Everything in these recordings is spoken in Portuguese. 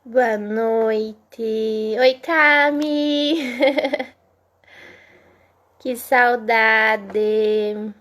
Boa noite. Oi, Cami. Que saudade.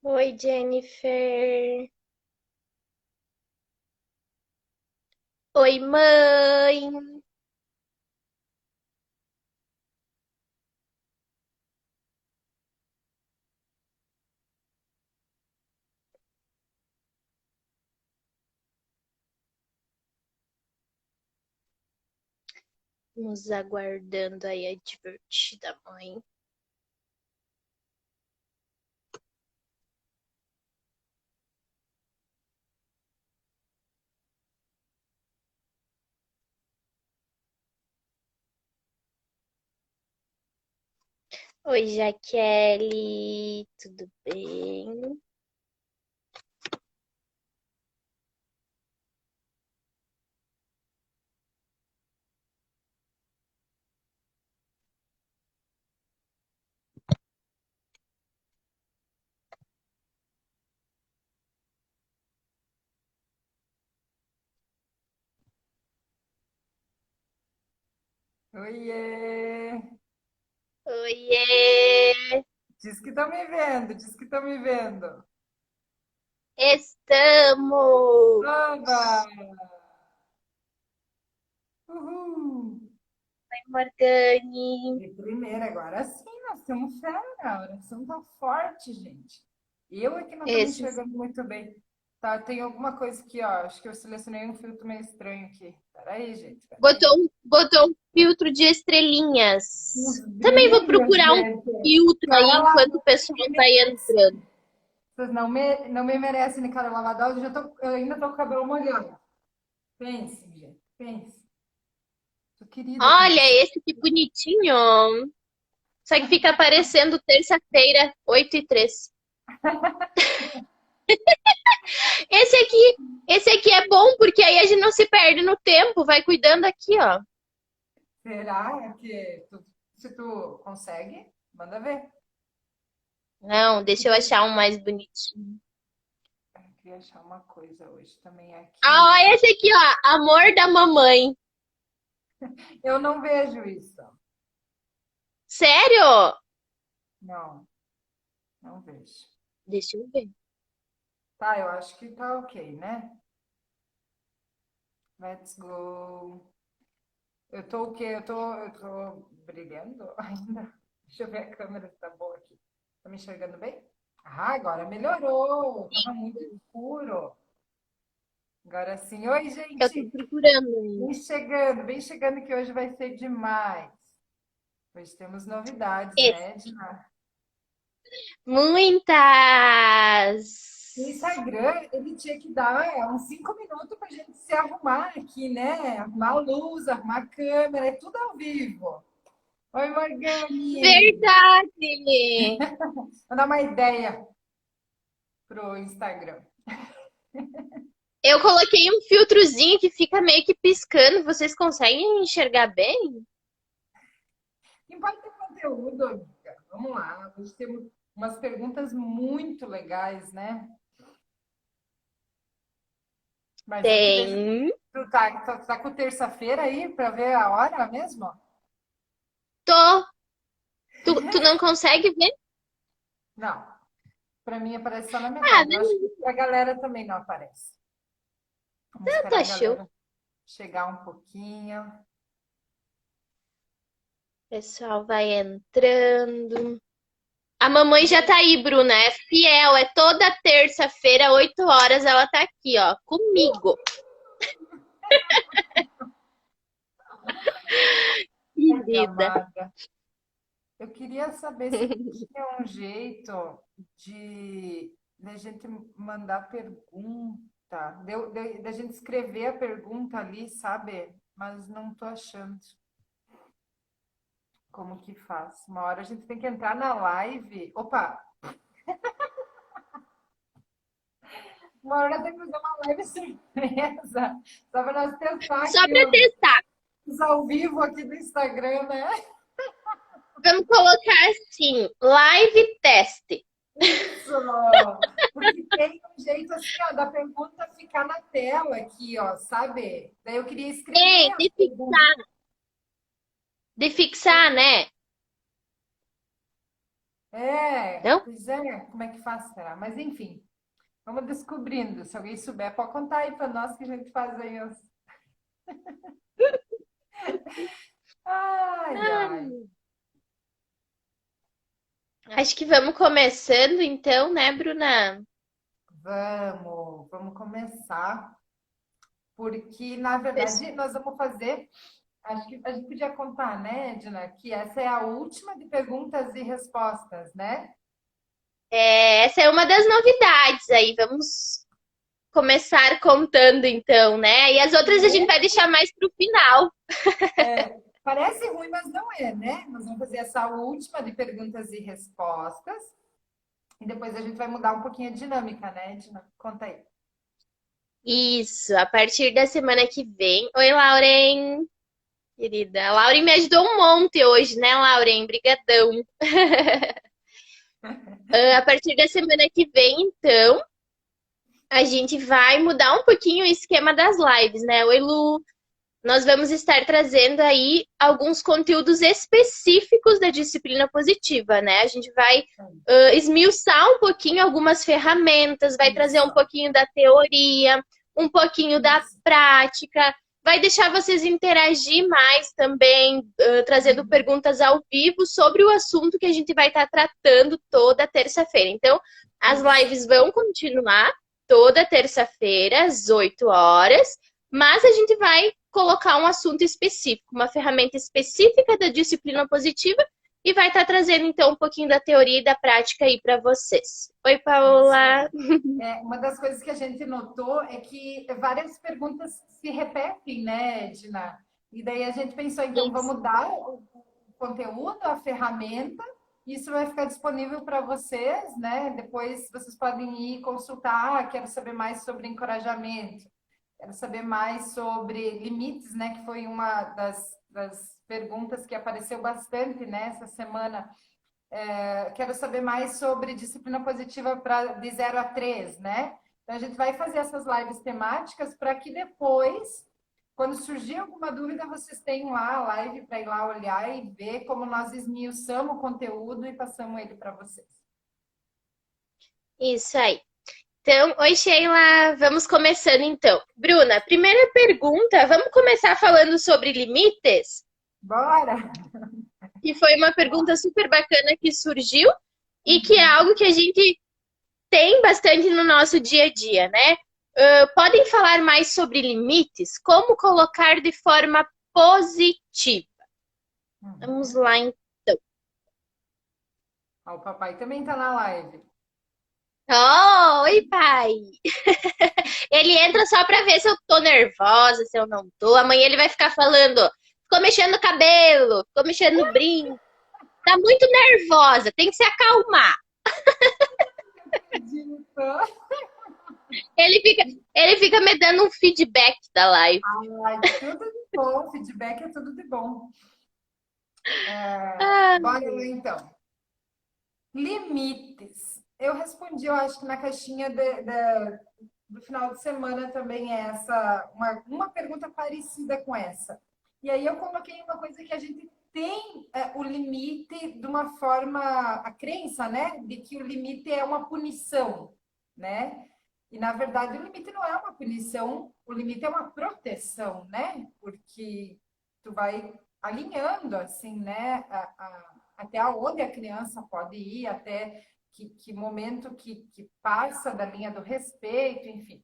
Oi, Jennifer. Oi, mãe. Nos aguardando aí a divertida mãe. Oi, Jaqueline. Tudo bem? Oiê! Oiê. Diz que estão me vendo, diz que estão me vendo. Estamos. Oba! Uhul! Oi, Morgane. De primeira, agora sim, nós temos fé, a oração tá forte, gente. Eu é que não tô me Esse enxergando muito bem. Tá, tem alguma coisa aqui, ó. Acho que eu selecionei um filtro meio estranho aqui. Peraí, gente, peraí. botou um filtro de estrelinhas. Uns Também vou brilhos, procurar um gente. filtro aí Cara enquanto o lavada pessoal ninguém vai merece. entrando. Vocês não me merecem de cara lavada. Eu ainda tô com o cabelo molhado. Pense, gente, pense. Tô querida com Olha você. esse que bonitinho. Só que fica aparecendo terça-feira, 8h03. Esse aqui é bom porque aí a gente não se perde no tempo, vai cuidando aqui, ó. Será que se tu consegue, manda ver. Não, deixa eu achar um mais bonitinho. Eu queria achar uma coisa hoje também Ah, aqui. ó, esse aqui, ó, Amor da Mamãe. Eu não vejo isso. Sério? Não, não vejo. Deixa eu ver. Tá, eu acho que tá ok, né? Let's go. Eu tô o quê? Eu tô brilhando ainda. Deixa eu ver a câmera se tá boa aqui. Tá me enxergando bem? Ah, agora melhorou. Tava muito escuro. Agora sim. Oi, Eu tô gente. procurando. Bem chegando que hoje vai ser demais. Hoje temos novidades, Esse. né, Edna? O Muitas. Instagram, ele tinha que dar uns 5 minutos para a gente se arrumar aqui, né? Arrumar a luz, arrumar a câmera, é tudo ao vivo. Oi, Morgane! Verdade! Vou dar uma ideia pro Instagram. Eu coloquei um filtrozinho que fica meio que piscando. Vocês conseguem enxergar bem? Importa o conteúdo, amiga. Vamos lá. Hoje temos umas perguntas muito legais, né? Mas aqui deixa. Tem. Tu tá com terça-feira aí para ver a hora mesmo? Tô. Tu não consegue ver? Não. Para mim aparece só na Ah, metade. Eu acho que não. para a galera também não aparece. Vamos esperar Tá a show. galera chegar um pouquinho. O pessoal vai entrando. A mamãe já tá aí, Bruna. É fiel. É toda terça-feira, 8 horas, ela tá aqui, ó, comigo. querida. amada. Eu queria saber se tinha um jeito de a gente mandar pergunta, da gente escrever a pergunta ali, sabe? Mas não tô achando como que faz. Uma hora a gente tem que entrar na live. Opa, uma hora tem que fazer uma live surpresa, só para nós testar Só aqui para testar. os ao vivo aqui do Instagram, né? Vamos colocar assim, live teste. Isso! Porque tem um jeito assim, ó, da pergunta ficar na tela aqui, ó, sabe? Daí eu queria escrever Tem, as perguntas. de fixar, né? É, Não? pois é, como é que faz, será? Mas enfim, vamos descobrindo. Se alguém souber, pode contar aí para nós que a gente faz aí os. Ai, ai. Acho que vamos começando então, né, Bruna? Vamos começar, porque na verdade nós vamos fazer. Acho que a gente podia contar, né, Edna, que essa é a última de perguntas e respostas, né? Essa é uma das novidades aí. Vamos começar contando então, né? E as outras a gente vai deixar mais para o final. Parece ruim, mas não é, né? Nós vamos fazer essa última de perguntas e respostas. E depois a gente vai mudar um pouquinho a dinâmica, né, Edna? Conta aí. Isso, a partir da semana que vem. Oi, Lauren, querida. A Lauren me ajudou um monte hoje, né, Lauren? Brigadão. A partir da semana que vem, então, a gente vai mudar um pouquinho o esquema das lives, né? Oi, Lu. Nós vamos estar trazendo aí alguns conteúdos específicos da disciplina positiva, né? A gente vai esmiuçar um pouquinho algumas ferramentas, vai trazer Isso, um pouquinho da teoria, um pouquinho da isso. prática, vai deixar vocês interagir mais também, trazendo perguntas ao vivo sobre o assunto que a gente vai estar tratando toda terça-feira. Então, as Isso. lives vão continuar toda terça-feira, às 8 horas, mas a gente vai colocar um assunto específico, uma ferramenta específica da disciplina positiva e vai estar trazendo então um pouquinho da teoria e da prática aí para vocês. Oi, Isso aí. Paola. Uma das coisas que a gente notou é que várias perguntas se repetem, né, Edna? E daí a gente pensou, então Isso. vamos dar o conteúdo, a ferramenta, isso vai ficar disponível para vocês, né? Depois vocês podem ir consultar, quero saber mais sobre encorajamento, quero saber mais sobre limites, né? Que foi uma das perguntas que apareceu bastante, né, essa semana. Quero saber mais sobre disciplina positiva de 0 a 3, né? Então, a gente vai fazer essas lives temáticas para que depois, quando surgir alguma dúvida, vocês tenham lá a live para ir lá olhar e ver como nós esmiuçamos o conteúdo e passamos ele para vocês. Isso aí. Então, oi, Sheila. Vamos começando então. Bruna, primeira pergunta, vamos começar falando sobre limites? Bora! Que foi uma pergunta super bacana que surgiu e que é algo que a gente tem bastante no nosso dia a dia, né? Podem falar mais sobre limites? Como colocar de forma positiva? Vamos Uhum. lá, então. O papai também está na live. Oh, oi, pai! Ele entra só pra ver se eu tô nervosa, se eu não tô. Amanhã ele vai ficar falando: ficou mexendo no cabelo, ficou mexendo no brinco. Tá muito nervosa, tem que se acalmar. Acredito. Ele fica me dando um feedback da live. Ai, tudo de bom, feedback é tudo de bom. Ah, Bora lá então. Limites. Eu respondi, eu acho que na caixinha do final de semana também é uma pergunta parecida com essa. E aí eu coloquei uma coisa que a gente tem o limite de uma forma, a crença, né, de que o limite é uma punição, né? E na verdade o limite não é uma punição, o limite é uma proteção, né? Porque tu vai alinhando assim, né, até onde a criança pode ir, até que momento que passa da linha do respeito, enfim.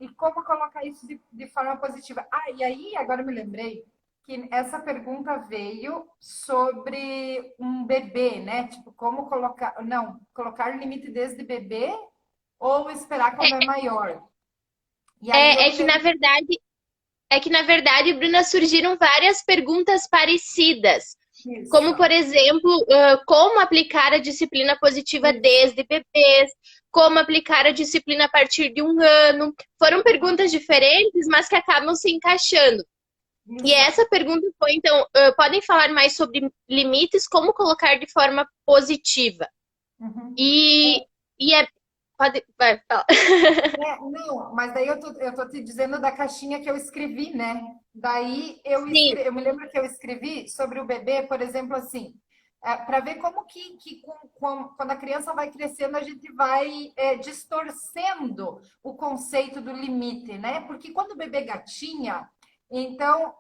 E como colocar isso de forma positiva. E aí, agora me lembrei, que essa pergunta veio sobre um bebê, né? Tipo, como colocar, não, colocar limite desde bebê ou esperar quando é maior. E aí eu É, é me que na lembro verdade, é que na verdade, Bruna, surgiram várias perguntas parecidas. disso. Como, por exemplo, como aplicar a disciplina positiva Isso. desde bebês, como aplicar a disciplina a partir de 1 ano. Foram perguntas diferentes, mas que acabam se encaixando. E Isso. essa pergunta foi, então, podem falar mais sobre limites, como colocar de forma positiva. Uhum. E, e é. Pode, vai, fala. Não, mas daí eu tô te dizendo da caixinha que eu escrevi, né? Daí Sim, eu me lembro que eu escrevi sobre o bebê, por exemplo, assim, para ver como que quando a criança vai crescendo, a gente vai distorcendo o conceito do limite, né? Porque quando o bebê gatinha, então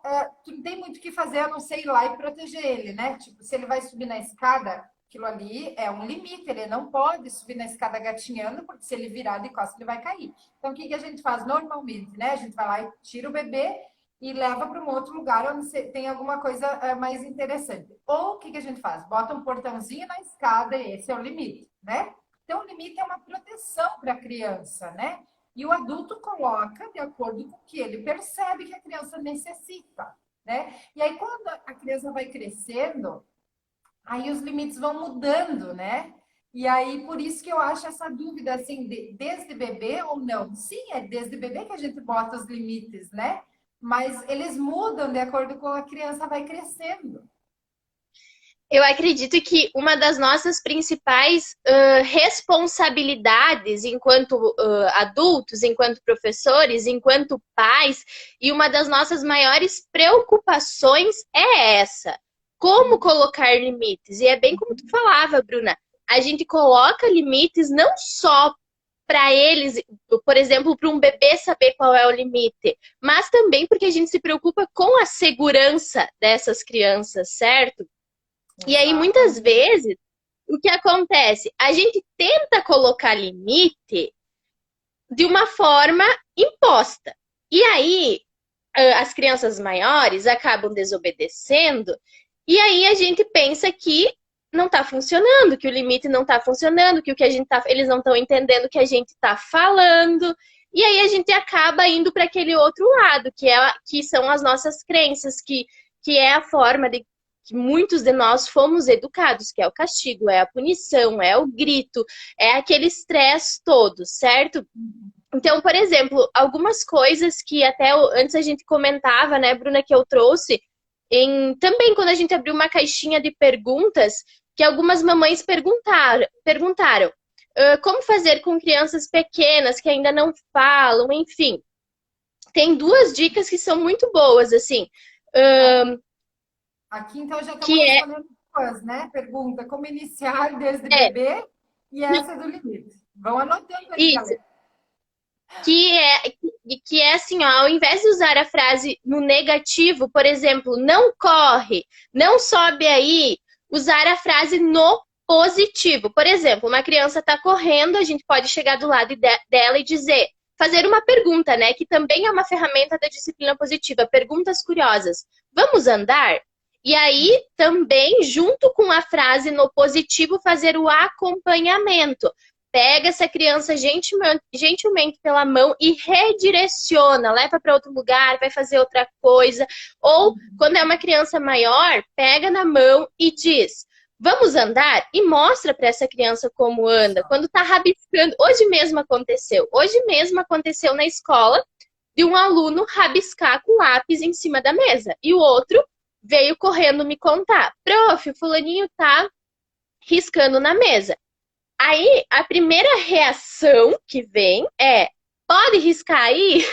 tu não tem muito o que fazer a não ser ir lá e proteger ele, né? Tipo, se ele vai subir na escada, aquilo ali é um limite, ele não pode subir na escada gatinhando, porque se ele virar de costas, ele vai cair. Então, o que a gente faz normalmente, né? A gente vai lá e tira o bebê e leva para um outro lugar onde tem alguma coisa mais interessante. Ou o que a gente faz? Bota um portãozinho na escada e esse é o limite, né? Então, o limite é uma proteção para a criança, né? E o adulto coloca de acordo com o que ele percebe que a criança necessita, né? E aí, quando a criança vai crescendo, aí os limites vão mudando, né? E aí, por isso que eu acho essa dúvida, assim, desde bebê ou não. Sim, é desde bebê que a gente bota os limites, né? Mas eles mudam de acordo com a criança vai crescendo. eu acredito que uma das nossas principais responsabilidades enquanto adultos, enquanto professores, enquanto pais, e uma das nossas maiores preocupações é essa: como colocar limites. E é bem como tu falava, Bruna, a gente coloca limites não só para eles, por exemplo, para um bebê saber qual é o limite, mas também porque a gente se preocupa com a segurança dessas crianças, certo? E aí, muitas Exatamente. vezes, o que acontece? A gente tenta colocar limite de uma forma imposta. E aí, as crianças maiores acabam desobedecendo, e aí a gente pensa que não está funcionando, que o limite não está funcionando, que o que a gente tá, eles não estão entendendo o que a gente está falando. E aí a gente acaba indo para aquele outro lado, que são as nossas crenças, que é a forma de que muitos de nós fomos educados, que é o castigo, é a punição, é o grito, é aquele estresse todo, certo? Então, por exemplo, algumas coisas que até antes a gente comentava, né, Bruna, que eu trouxe, também quando a gente abriu uma caixinha de perguntas, que algumas mamães perguntaram como fazer com crianças pequenas que ainda não falam, enfim. Tem duas dicas que são muito boas, assim, Aqui, então, já estamos que respondendo duas, né? Pergunta, como iniciar desde é bebê e essa do limite. Vão anotando aí, isso. galera. Que é assim, ó, ao invés de usar a frase no negativo, por exemplo, não corre, não sobe aí, usar a frase no positivo. Por exemplo, uma criança está correndo, a gente pode chegar do lado dela e dizer, fazer uma pergunta, né? Que também é uma ferramenta da disciplina positiva, perguntas curiosas. Vamos andar? E aí, também, junto com a frase no positivo, fazer o acompanhamento. Pega essa criança gentilmente pela mão e redireciona, leva para outro lugar, vai fazer outra coisa. Ou, quando é uma criança maior, pega na mão e diz: vamos andar? E mostra para essa criança como anda. Quando tá rabiscando, hoje mesmo aconteceu na escola de um aluno rabiscar com lápis em cima da mesa. E o outro veio correndo me contar: prof, o fulaninho tá riscando na mesa. Aí, a primeira reação que vem é: pode riscar aí?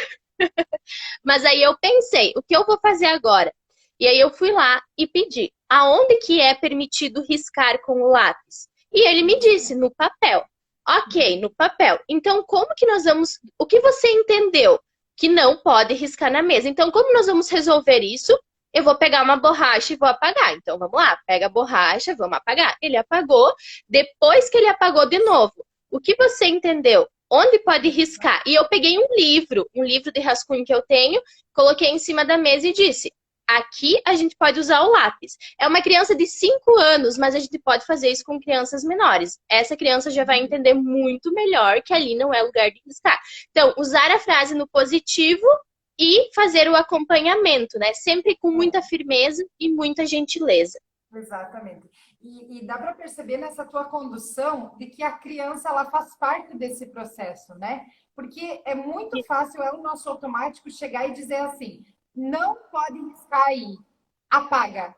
Mas aí eu pensei, o que eu vou fazer agora? E aí eu fui lá e pedi, aonde que é permitido riscar com o lápis? E ele me disse, no papel. Ok, no papel. Então, como que nós vamos... O que você entendeu que não pode riscar na mesa? Então, como nós vamos resolver isso? Eu vou pegar uma borracha e vou apagar. Então, vamos lá, pega a borracha, vamos apagar. Ele apagou. Depois que ele apagou de novo, o que você entendeu? Onde pode riscar? E eu peguei um livro de rascunho que eu tenho, coloquei em cima da mesa e disse: Aqui a gente pode usar o lápis. É uma criança de 5 anos, mas a gente pode fazer isso com crianças menores. Essa criança já vai entender muito melhor que ali não é lugar de riscar. Então, usar a frase no positivo e fazer o acompanhamento, né? Sempre com muita firmeza e muita gentileza. Exatamente. E dá para perceber nessa tua condução de que a criança ela faz parte desse processo, né? Porque é muito fácil, é o nosso automático chegar e dizer assim, não pode riscar aí, apaga,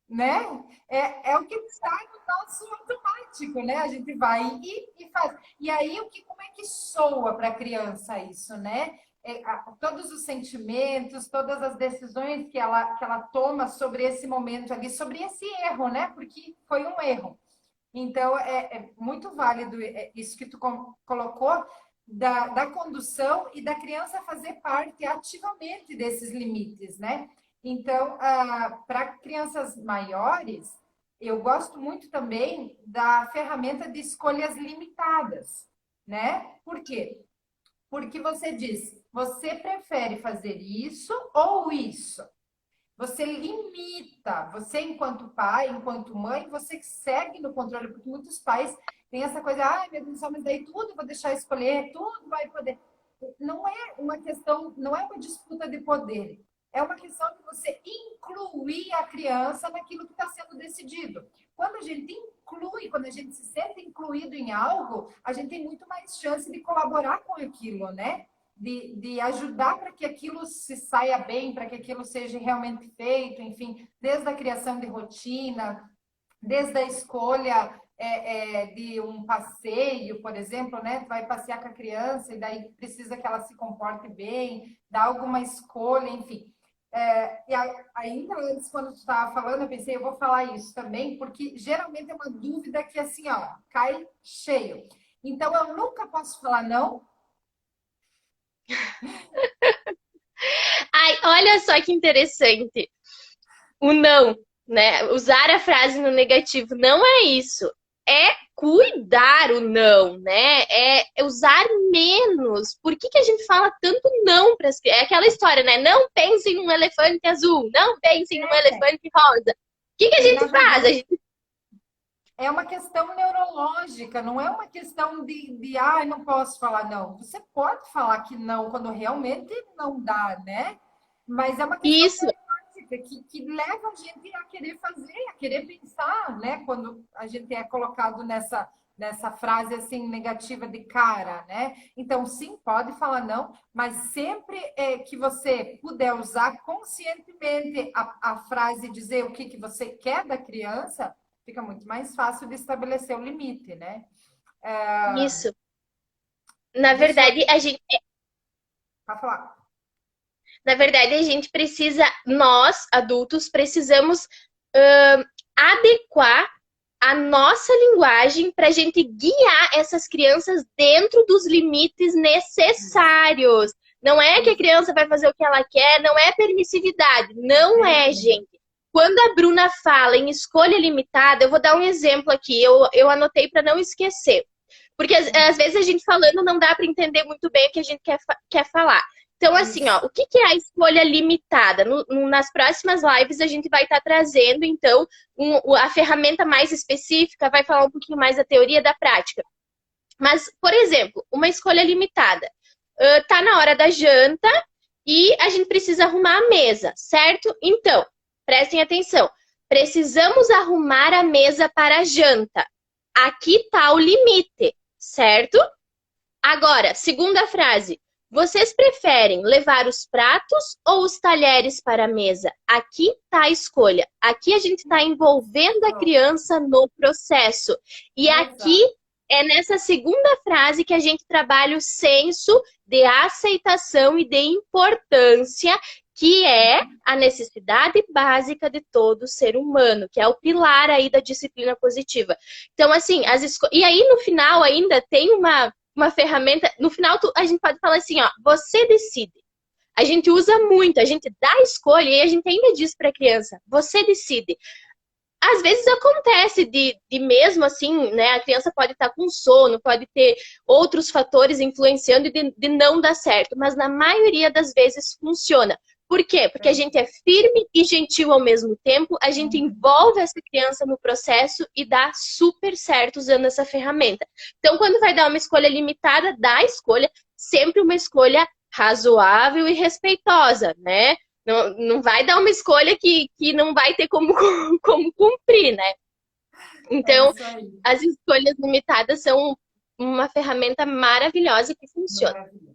né? É o que está no nosso automático, né? A gente vai e faz. E aí, como é que soa para a criança isso, né? Todos os sentimentos, todas as decisões que ela toma sobre esse momento ali, sobre esse erro, né? Porque foi um erro. Então, é muito válido isso que tu colocou da condução e da criança fazer parte ativamente desses limites, né? Então, para crianças maiores, eu gosto muito também da ferramenta de escolhas limitadas, né? Por quê? Porque você diz, você prefere fazer isso ou isso? Você limita, você enquanto pai, enquanto mãe, você segue no controle, porque muitos pais têm essa coisa, ai, meu Deus, mas daí tudo eu vou deixar escolher, tudo vai poder. Não é uma questão, não é uma disputa de poder, é uma questão de você incluir a criança naquilo que está sendo decidido. Quando a gente inclui, quando a gente se sente incluído em algo, a gente tem muito mais chance de colaborar com aquilo, né? De ajudar para que aquilo se saia bem, para que aquilo seja realmente feito, enfim, desde a criação de rotina, desde a escolha de um passeio, por exemplo, né? Tu vai passear com a criança e daí precisa que ela se comporte bem, dar alguma escolha, enfim. E ainda antes, quando tu estava falando, eu pensei, eu vou falar isso também, porque geralmente é uma dúvida que assim, ó, cai cheio. Então, eu nunca posso falar não. Ai, olha só que interessante. O não, né? Usar a frase no negativo não é isso. É cuidar o não, né? É usar menos. Por que a gente fala tanto não para as crianças? É aquela história, né? Não pensem num elefante azul, não pensem num elefante rosa. O que a E, na gente faz? A verdade, gente... é uma questão neurológica, não é uma questão de não posso falar não. Você pode falar que não quando realmente não dá, né? Mas é uma questão Isso, neurológica que leva a gente a querer fazer, a querer pensar, né? Quando a gente é colocado nessa frase assim negativa de cara, né? Então, sim, pode falar não, mas sempre que você puder usar conscientemente a frase, dizer o que você quer da criança, fica muito mais fácil de estabelecer o limite, né? isso. Na Deixa eu. verdade, a gente Pode falar. Na verdade, a gente precisa, nós, adultos, precisamos adequar a nossa linguagem para a gente guiar essas crianças dentro dos limites necessários. Não é que a criança vai fazer o que ela quer, não é permissividade. Não é, gente. Quando a Bruna fala em escolha limitada, eu vou dar um exemplo aqui, eu anotei para não esquecer. Porque às vezes a gente falando não dá para entender muito bem o que a gente quer falar. Então, assim, ó, o que é a escolha limitada? Nas próximas lives a gente vai estar trazendo, então, a ferramenta mais específica, vai falar um pouquinho mais da teoria e da prática. Mas, por exemplo, uma escolha limitada. Tá na hora da janta e a gente precisa arrumar a mesa, certo? Então, prestem atenção. Precisamos arrumar a mesa para a janta. Aqui tá o limite, certo? Agora, segunda frase. Vocês preferem levar os pratos ou os talheres para a mesa? Aqui está a escolha. Aqui a gente está envolvendo a criança no processo. E aqui é nessa segunda frase que a gente trabalha o senso de aceitação e de importância, que é a necessidade básica de todo ser humano, que é o pilar aí da disciplina positiva. Então, assim, e aí no final ainda tem uma ferramenta, no final a gente pode falar assim, ó, você decide. A gente usa muito, a gente dá a escolha e a gente ainda diz para a criança, você decide. Às vezes acontece de mesmo assim, né, a criança pode estar com sono, pode ter outros fatores influenciando de não dar certo, mas na maioria das vezes funciona. Por quê? Porque a gente é firme e gentil ao mesmo tempo, a gente envolve essa criança no processo e dá super certo usando essa ferramenta. Então, quando vai dar uma escolha limitada, dá a escolha, sempre uma escolha razoável e respeitosa, né? Não vai dar uma escolha que não vai ter como, como cumprir, né? É Então, isso aí. as escolhas limitadas são uma ferramenta maravilhosa que funciona. Maravilhoso.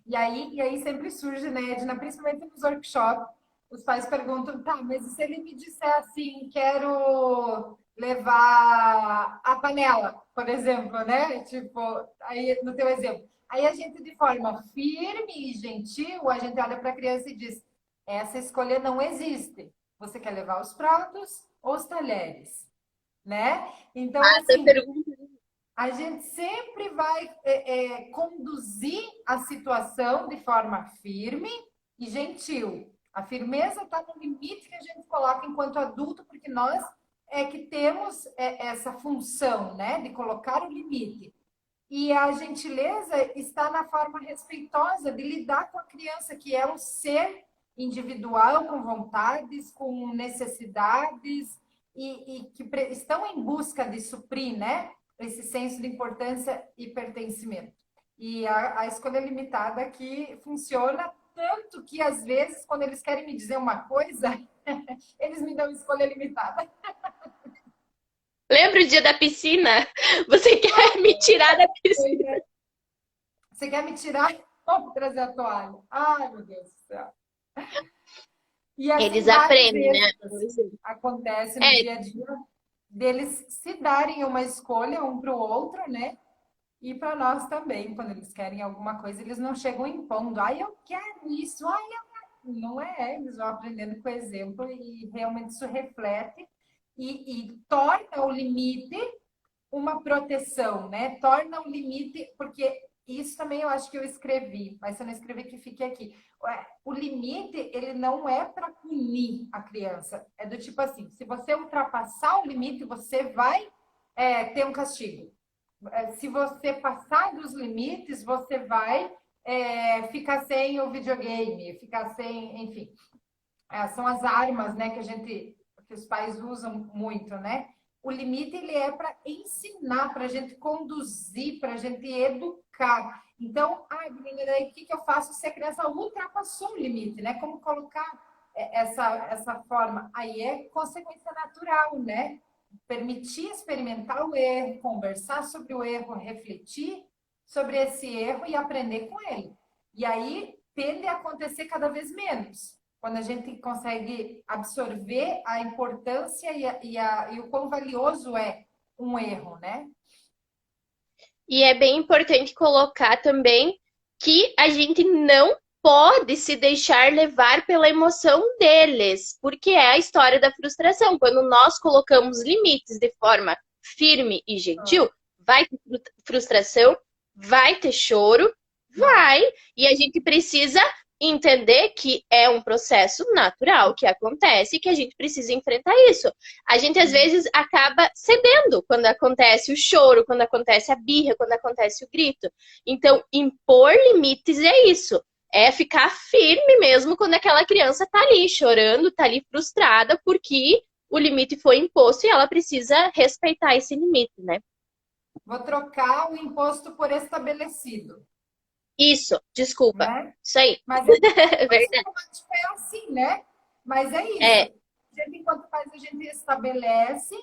E aí sempre surge, né, Edna, principalmente nos workshops, os pais perguntam, tá, mas e se ele me disser assim, quero levar a panela, por exemplo, né? Tipo, aí no teu exemplo. Aí a gente, de forma firme e gentil, a gente olha para a criança e diz, essa escolha não existe. Você quer levar os pratos ou os talheres, né? Então, Essa assim, pergunta. a gente sempre vai conduzir a situação de forma firme e gentil. A firmeza está no limite que a gente coloca enquanto adulto, porque nós é que temos essa função, né, de colocar o limite. E a gentileza está na forma respeitosa de lidar com a criança, que é um ser individual, com vontades, com necessidades, e que estão em busca de suprir, né? Esse senso de importância e pertencimento. E a escolha limitada aqui funciona tanto que, às vezes, quando eles querem me dizer uma coisa, eles me dão escolha limitada. Lembra o dia da piscina? Você quer me tirar da piscina? Você quer me tirar? Vou trazer a toalha. Ai, meu Deus do céu. E assim, Eles várias aprendem, né? vezes acontece no É, dia a dia deles se darem uma escolha um para o outro, né? E para nós também, quando eles querem alguma coisa, eles não chegam impondo. Ai, eu quero isso. Ai, eu quero. Não é. Eles vão aprendendo com o exemplo e realmente isso reflete e torna o limite uma proteção, né? Torna o limite, porque isso também eu acho que eu escrevi, mas se eu não escrevi que fique aqui. O limite, ele não é para punir a criança. É do tipo assim, se você ultrapassar o limite, você vai ter um castigo. Se você passar dos limites, você vai ficar sem o videogame, ficar sem, enfim. São as armas, né, que os pais usam muito, né? O limite ele é para ensinar, para a gente conduzir, para a gente educar. Então, Bruna, daí o que eu faço se a criança ultrapassou o limite, né? Como colocar essa forma? Aí é consequência natural, né? Permitir experimentar o erro, conversar sobre o erro, refletir sobre esse erro e aprender com ele. E aí tende a acontecer cada vez menos quando a gente consegue absorver a importância e o quão valioso é um erro, né? e é bem importante colocar também que a gente não pode se deixar levar pela emoção deles, porque é a história da frustração. Quando nós colocamos limites de forma firme e gentil, vai ter frustração, vai ter choro, vai, e a gente precisa entender que é um processo natural que acontece e que a gente precisa enfrentar isso. A gente às vezes acaba cedendo quando acontece o choro, quando acontece a birra, quando acontece o grito. Então, impor limites é isso. É ficar firme mesmo quando aquela criança tá ali chorando, tá ali frustrada, porque o limite foi imposto e ela precisa respeitar esse limite, né? Vou trocar o imposto por estabelecido, Isso, desculpa. né? Isso aí. Mas é É verdade. é assim, né? Mas é isso. É, A gente, enquanto faz, a gente estabelece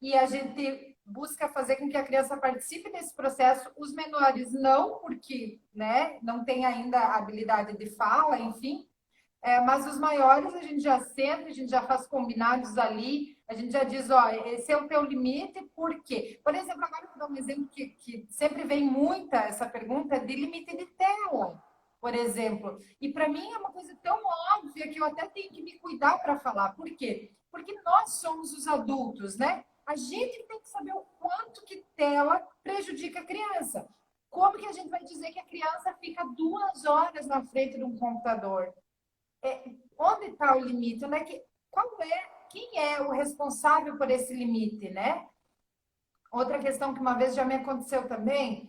e a gente busca fazer com que a criança participe desse processo. Os menores não, porque né, não tem ainda a habilidade de fala, enfim. Mas os maiores a gente já senta, a gente já faz combinados ali, a gente já diz, ó, esse é o teu limite, por quê? Por exemplo, agora eu vou dar um exemplo que sempre vem muita essa pergunta de limite de tela, por exemplo. E para mim é uma coisa tão óbvia que eu até tenho que me cuidar para falar. Por quê? Porque nós somos os adultos, né? A gente tem que saber o quanto que tela prejudica a criança. Como que a gente vai dizer que a criança fica 2 horas na frente de um computador? Onde está o limite? Quem é o responsável por esse limite, né? Outra questão que uma vez já me aconteceu também,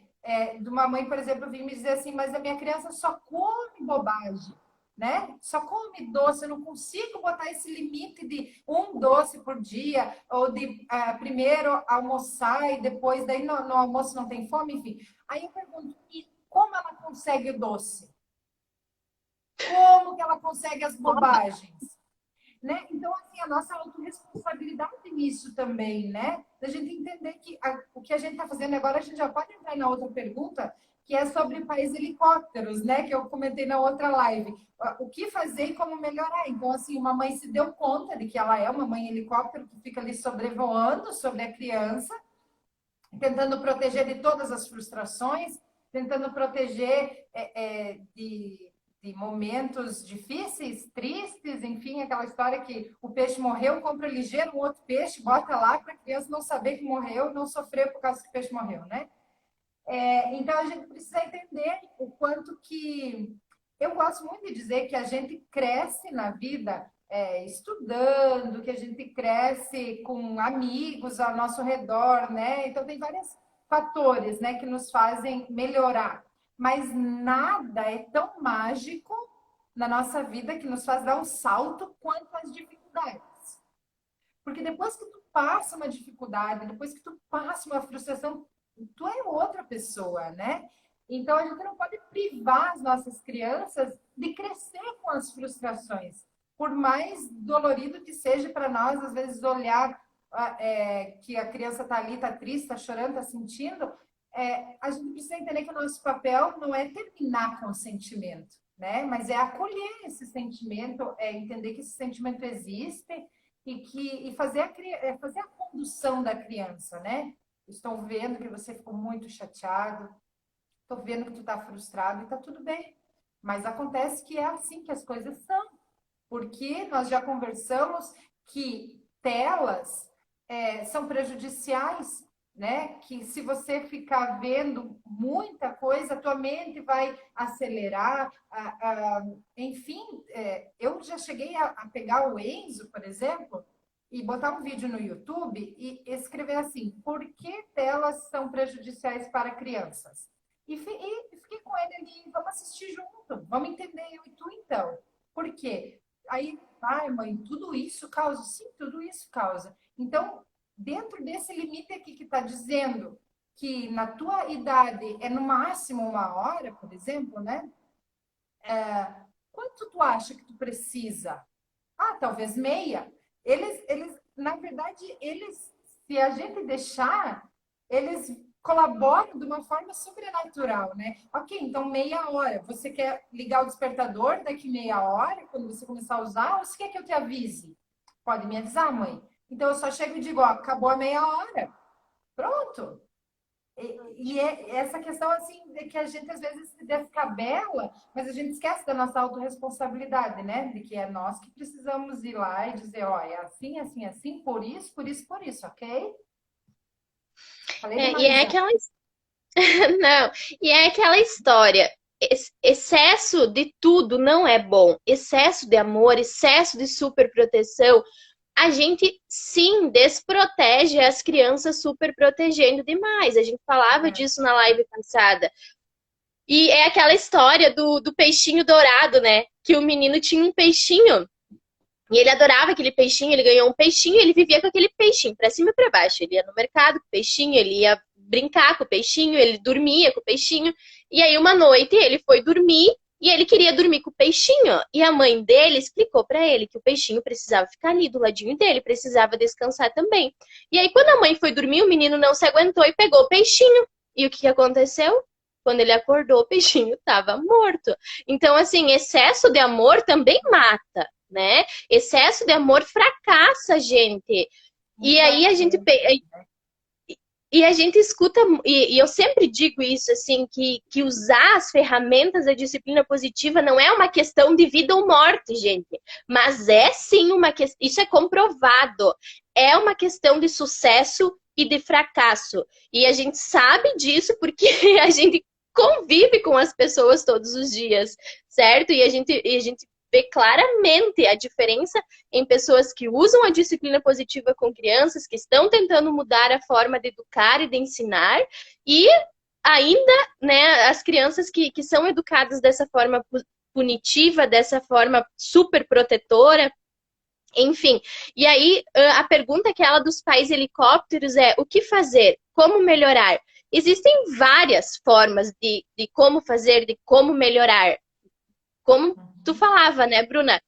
de uma mãe, por exemplo, vir me dizer assim, mas a minha criança só come bobagem. né? Só come doce, eu não consigo botar esse limite de um doce por dia, ou de primeiro almoçar e depois, daí no almoço não tem fome, enfim. Aí eu pergunto, e como ela consegue o doce? Como que ela consegue as bobagens? Né? Então, assim, a nossa autorresponsabilidade nisso também, né? Da gente entender que o que a gente está fazendo agora, a gente já pode entrar na outra pergunta, que é sobre pais helicópteros, né? Que eu comentei na outra live. O que fazer e como melhorar. Então, assim, uma mãe se deu conta de que ela é uma mãe helicóptero que fica ali sobrevoando sobre a criança, tentando proteger de todas as frustrações, tentando proteger de momentos difíceis, tristes, enfim, aquela história que o peixe morreu, compra ligeiro um outro peixe, bota lá para a criança não saber que morreu, não sofrer por causa que o peixe morreu, né? Então a gente precisa entender o quanto que eu gosto muito de dizer que a gente cresce na vida estudando, que a gente cresce com amigos ao nosso redor, né? Então tem vários fatores, né, que nos fazem melhorar. Mas nada é tão mágico na nossa vida que nos faz dar um salto quanto as dificuldades. Porque depois que tu passa uma dificuldade, depois que tu passa uma frustração, tu é outra pessoa, né? Então a gente não pode privar as nossas crianças de crescer com as frustrações. Por mais dolorido que seja para nós, às vezes, olhar que a criança está ali, está triste, está chorando, está sentindo, a gente precisa entender que o nosso papel não é terminar com o sentimento, né? Mas é acolher esse sentimento, é entender que esse sentimento existe e fazer fazer a condução da criança, né? Estou vendo que você ficou muito chateado, estou vendo que tu está frustrado e está tudo bem. Mas acontece que é assim que as coisas são, porque nós já conversamos que telas são prejudiciais, né? Que se você ficar vendo muita coisa, a tua mente vai acelerar. Enfim, eu já cheguei a pegar o Enzo, por exemplo, e botar um vídeo no YouTube e escrever assim: por que telas são prejudiciais para crianças? E fiquei com ele ali, vamos assistir junto, vamos entender eu e tu então. Por quê? Aí, ai, mãe, tudo isso causa? Sim, tudo isso causa. Então, dentro desse limite aqui que está dizendo que na tua idade é no máximo 1 hora, por exemplo, né? Quanto tu acha que tu precisa? Ah, talvez meia. Na verdade, se a gente deixar, eles colaboram de uma forma sobrenatural, né? Ok, então meia hora. Você quer ligar o despertador daqui meia hora, quando você começar a usar, ou você quer que eu te avise? Pode me avisar, mãe? Então eu só chego e digo, ó, acabou a meia hora. Pronto. Essa questão, assim, de que a gente às vezes se descabela, mas a gente esquece da nossa autorresponsabilidade, né? De que é nós que precisamos ir lá e dizer, ó, é assim, assim, assim, por isso, por isso, por isso, ok? Falei E demais, é já. aquela não, e é aquela história. Excesso de tudo não é bom. Excesso de amor, excesso de superproteção, a gente sim desprotege as crianças super protegendo demais. A gente falava É, disso na live passada. E é aquela história do peixinho dourado, né? Que o menino tinha um peixinho e ele adorava aquele peixinho, ele ganhou um peixinho e ele vivia com aquele peixinho pra cima e pra baixo. Ele ia no mercado com o peixinho, ele ia brincar com o peixinho, ele dormia com o peixinho. E aí uma noite ele foi dormir e ele queria dormir com o peixinho. E a mãe dele explicou pra ele que o peixinho precisava ficar ali do ladinho dele, precisava descansar também. E aí quando a mãe foi dormir, o menino não se aguentou e pegou o peixinho. E o que aconteceu? Quando ele acordou, o peixinho estava morto. Então, assim, excesso de amor também mata, né? Excesso de amor fracassa, gente. E aí a gente exatamente. e a gente escuta, e eu sempre digo isso, assim, que usar as ferramentas da disciplina positiva não é uma questão de vida ou morte, gente. Mas é sim uma questão, isso é comprovado. É uma questão de sucesso e de fracasso. E a gente sabe disso porque a gente convive com as pessoas todos os dias, certo? E a gente vê claramente a diferença em pessoas que usam a disciplina positiva com crianças, que estão tentando mudar a forma de educar e de ensinar, e ainda, né, as crianças que são educadas dessa forma punitiva, dessa forma super protetora. Enfim, e aí a pergunta aquela dos pais helicópteros é o que fazer? Como melhorar? Existem várias formas de como fazer, de como melhorar. Como tu falava, né, Bruna?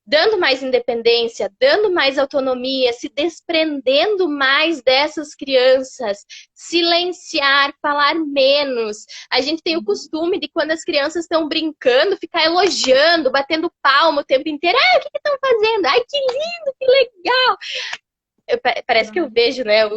Dando mais independência, dando mais autonomia, se desprendendo mais dessas crianças, silenciar, falar menos. A gente tem o costume de, quando as crianças estão brincando, ficar elogiando, batendo palma o tempo inteiro. Ah, o que estão fazendo? Ai, que lindo, que legal! Parece que eu vejo, né,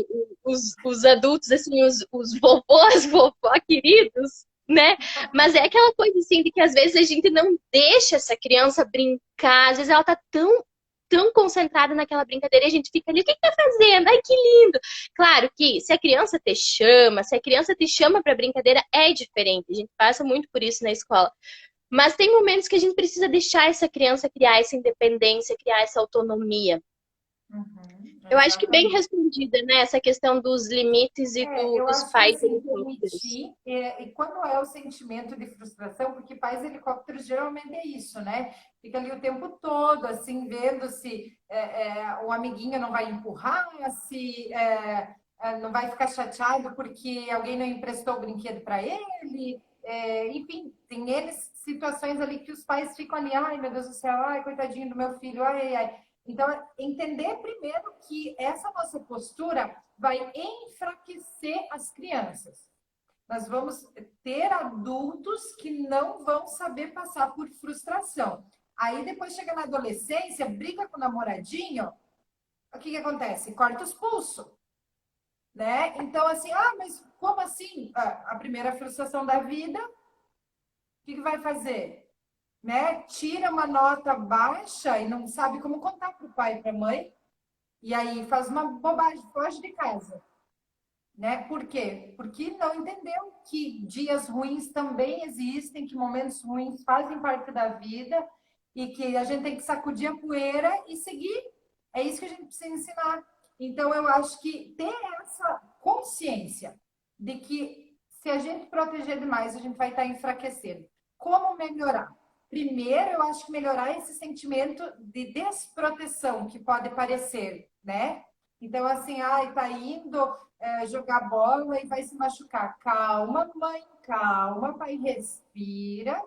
os adultos, assim, os vovôs, vovó queridos, né? Mas é aquela coisa, assim, de que às vezes a gente não deixa essa criança brincar, às vezes ela tá tão concentrada naquela brincadeira e a gente fica ali, o que que tá fazendo? Ai, que lindo! Claro que se a criança te chama, se a criança te chama pra brincadeira, é diferente. A gente passa muito por isso na escola. Mas tem momentos que a gente precisa deixar essa criança criar essa independência, criar essa autonomia. Eu acho que bem Exatamente. respondida, né? Essa questão dos limites e Eu dos acho que pais assim, helicópteros. permitir, e quando é o sentimento de frustração, porque pais helicópteros geralmente é isso, né? Fica ali o tempo todo, assim, vendo se o amiguinho não vai empurrar, se não vai ficar chateado porque alguém não emprestou o brinquedo para ele. Enfim, tem eles situações ali que os pais ficam ali, ai meu Deus do céu, ai coitadinho do meu filho, ai, ai, ai. Então, entender primeiro que essa nossa postura vai enfraquecer as crianças. Nós vamos ter adultos que não vão saber passar por frustração. Aí depois chega na adolescência, briga com o namoradinho, o que acontece? Corta os pulsos, né? Então, assim, mas como assim? A primeira frustração da vida, o que vai fazer? Né? Tira uma nota baixa e não sabe como contar para o pai e para a mãe, e aí faz uma bobagem, foge de casa. Né? Por quê? Porque não entendeu que dias ruins também existem, que momentos ruins fazem parte da vida e que a gente tem que sacudir a poeira e seguir. É isso que a gente precisa ensinar. Então, eu acho que ter essa consciência de que se a gente proteger demais, a gente vai estar enfraquecendo. Como melhorar? Primeiro, eu acho que melhorar esse sentimento de desproteção que pode parecer, né? Então, assim, tá indo jogar bola e vai se machucar. Calma, mãe, calma, pai, respira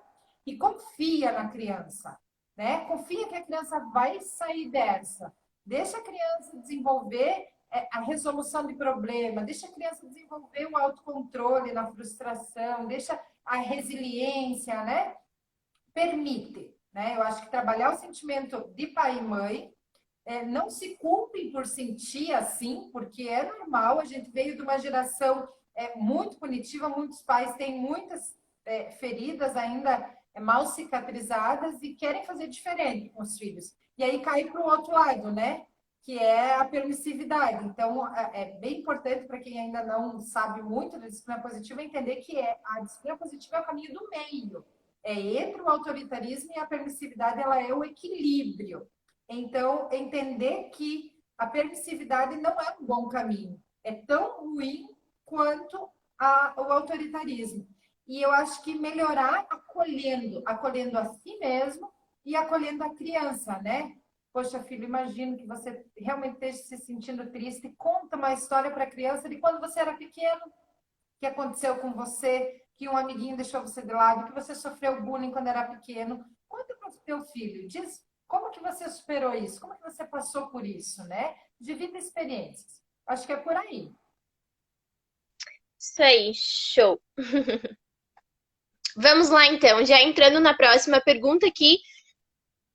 e confia na criança, né? Confia que a criança vai sair dessa. Deixa a criança desenvolver a resolução de problema, deixa a criança desenvolver o autocontrole na frustração, deixa a resiliência, né? Permite, né? Eu acho que trabalhar o sentimento de pai e mãe, não se culpem por sentir assim, porque é normal, a gente veio de uma geração muito punitiva, muitos pais têm muitas feridas ainda mal cicatrizadas e querem fazer diferente com os filhos. E aí cai para o outro lado, né? Que é a permissividade. Então, é bem importante para quem ainda não sabe muito da disciplina positiva entender que a disciplina positiva é o caminho do meio. Entre o autoritarismo e a permissividade, ela é o equilíbrio. Então, entender que a permissividade não é um bom caminho. É tão ruim quanto o autoritarismo. E eu acho que melhorar acolhendo a si mesmo e acolhendo a criança, né? Poxa, filho, imagino que você realmente esteja se sentindo triste. Conta uma história para a criança de quando você era pequeno, que aconteceu com você, que um amiguinho deixou você de lado, que você sofreu bullying quando era pequeno. Conta para o teu filho, diz como que você superou isso, como que você passou por isso, né? Divida experiências. Acho que é por aí. Isso aí, show. Vamos lá, então. Já entrando na próxima pergunta aqui.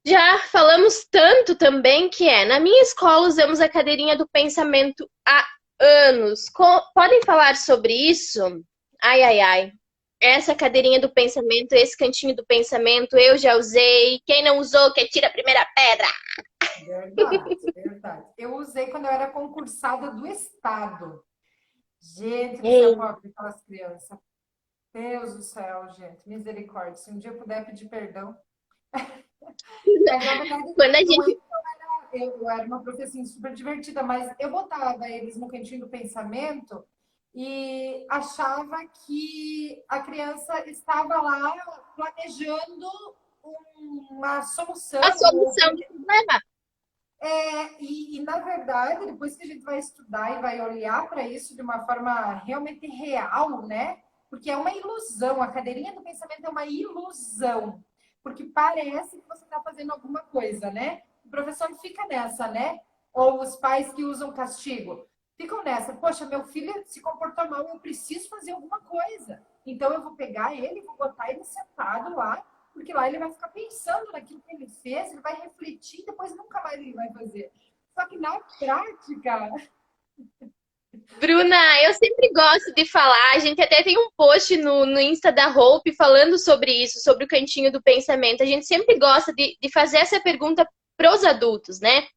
Já falamos tanto também que na minha escola usamos a cadeirinha do pensamento há anos. Podem falar sobre isso? Ai, ai, ai. Essa cadeirinha do pensamento, esse cantinho do pensamento, eu já usei. Quem não usou, que tira a primeira pedra. Verdade, verdade. Eu usei quando eu era concursada do Estado. Gente do céu, Ei. pobre aquelas crianças. Deus do céu, gente, misericórdia. Se um dia eu puder pedir perdão. Mas na verdade, Quando a não é gente. eu era uma professora super divertida, mas eu botava eles no cantinho do pensamento e achava que a criança estava lá planejando uma A solução, ou solução do problema. na verdade, depois que a gente vai estudar e vai olhar para isso de uma forma realmente real, né? Porque é uma ilusão, a cadeirinha do pensamento é uma ilusão, porque parece que você está fazendo alguma coisa, né? O professor fica nessa, né? Ou os pais que usam castigo ficam nessa, poxa, meu filho se comportou mal, eu preciso fazer alguma coisa. Então eu vou pegar ele, vou botar ele sentado lá, porque lá ele vai ficar pensando naquilo que ele fez, ele vai refletir, depois nunca mais ele vai fazer. Só que na prática, Bruna, eu sempre gosto de falar, a gente até tem um post no Insta da Hope falando sobre isso, sobre o cantinho do pensamento. A gente sempre gosta de fazer essa pergunta para os adultos, né?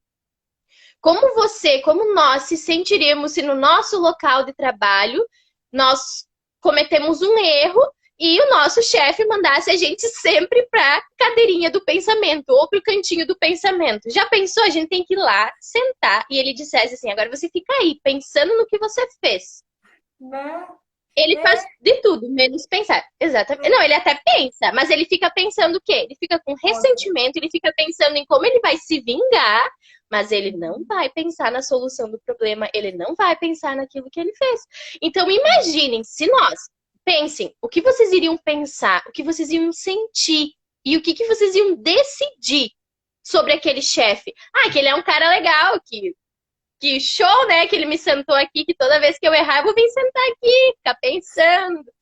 Como você, como nós se sentiremos se no nosso local de trabalho nós cometemos um erro e o nosso chefe mandasse a gente sempre para a cadeirinha do pensamento ou para o cantinho do pensamento? Já pensou? A gente tem que ir lá, sentar e ele dissesse assim: agora você fica aí pensando no que você fez. né? Ele faz É, de tudo, menos pensar. Exatamente. Não, ele até pensa, mas ele fica pensando o quê? Ele fica com ressentimento, ele fica pensando em como ele vai se vingar, mas ele não vai pensar na solução do problema, ele não vai pensar naquilo que ele fez. Então, imaginem, se nós, pensem, o que vocês iriam pensar, o que vocês iriam sentir e o que vocês iam decidir sobre aquele chefe. Ah, que ele é um cara legal, que show, né? Que ele me sentou aqui, que toda vez que eu errar, eu vou vir sentar aqui, ficar pensando.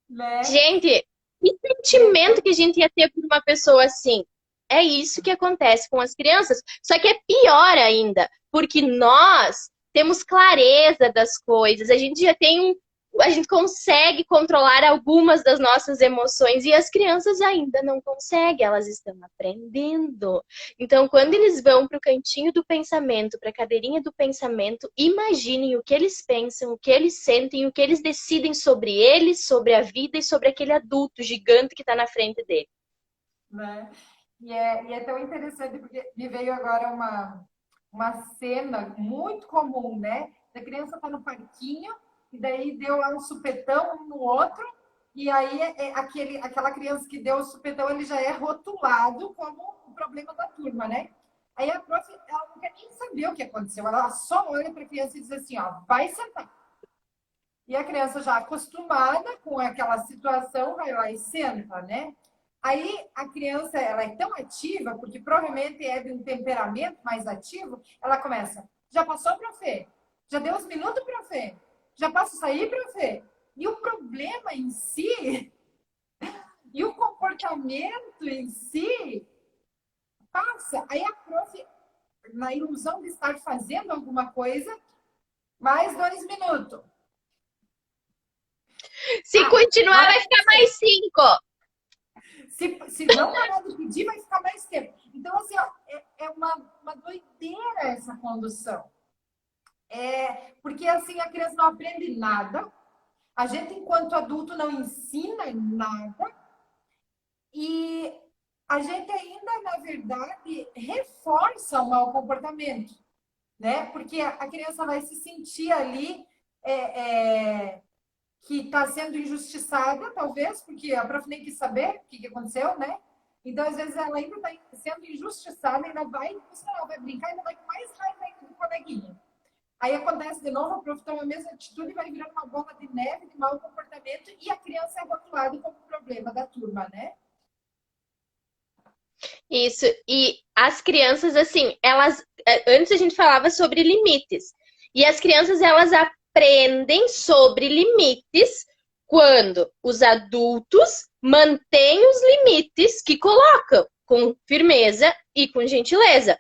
né? Gente, que sentimento que a gente ia ter por uma pessoa assim? É isso que acontece com as crianças. Só que é pior ainda, porque nós temos clareza das coisas, a gente já tem a gente consegue controlar algumas das nossas emoções e as crianças ainda não conseguem, elas estão aprendendo. Então, quando eles vão para o cantinho do pensamento, para a cadeirinha do pensamento, imaginem o que eles pensam, o que eles sentem, o que eles decidem sobre eles, sobre a vida e sobre aquele adulto gigante que está na frente dele. Né? E é tão interessante porque me veio agora uma cena muito comum, né? A criança está no parquinho e daí deu lá um supetão um no outro e aí aquela criança que deu o supetão ele já é rotulado como o problema da turma, né? Aí a prof, ela não quer nem saber o que aconteceu, ela só olha para a criança e diz assim, ó, vai sentar. E a criança já acostumada com aquela situação vai lá e senta, né? Aí a criança ela é tão ativa, porque provavelmente é de um temperamento mais ativo, ela começa, já passou, profe? Já deu uns minutos, profe? Já posso sair, profe? E o problema em si, e o comportamento em si, passa. Aí a prof, na ilusão de estar fazendo alguma coisa, mais 2 minutos. Se Ah, continuar, agora vai ficar mais 5. se não parar de pedir, vai ficar mais tempo. Então, assim, ó, é uma doideira essa condução. Porque, assim, a criança não aprende nada. A gente, enquanto adulto, não ensina nada. E a gente ainda, na verdade, reforça o mau comportamento, né? Porque a criança vai se sentir ali que está sendo injustiçada, talvez, porque a prof nem quis saber o que aconteceu, né? Então, às vezes, ela ainda está sendo injustiçada, ainda vai, ela vai brincar, ainda vai com mais raiva ainda do coleguinha. Aí acontece de novo, a prof toma a mesma atitude e vai virando uma bola de neve de mau comportamento e a criança é rotulada como problema da turma, né? Isso. E as crianças, assim, elas. Antes a gente falava sobre limites. E as crianças, elas aprendem sobre limites quando os adultos mantêm os limites que colocam com firmeza e com gentileza.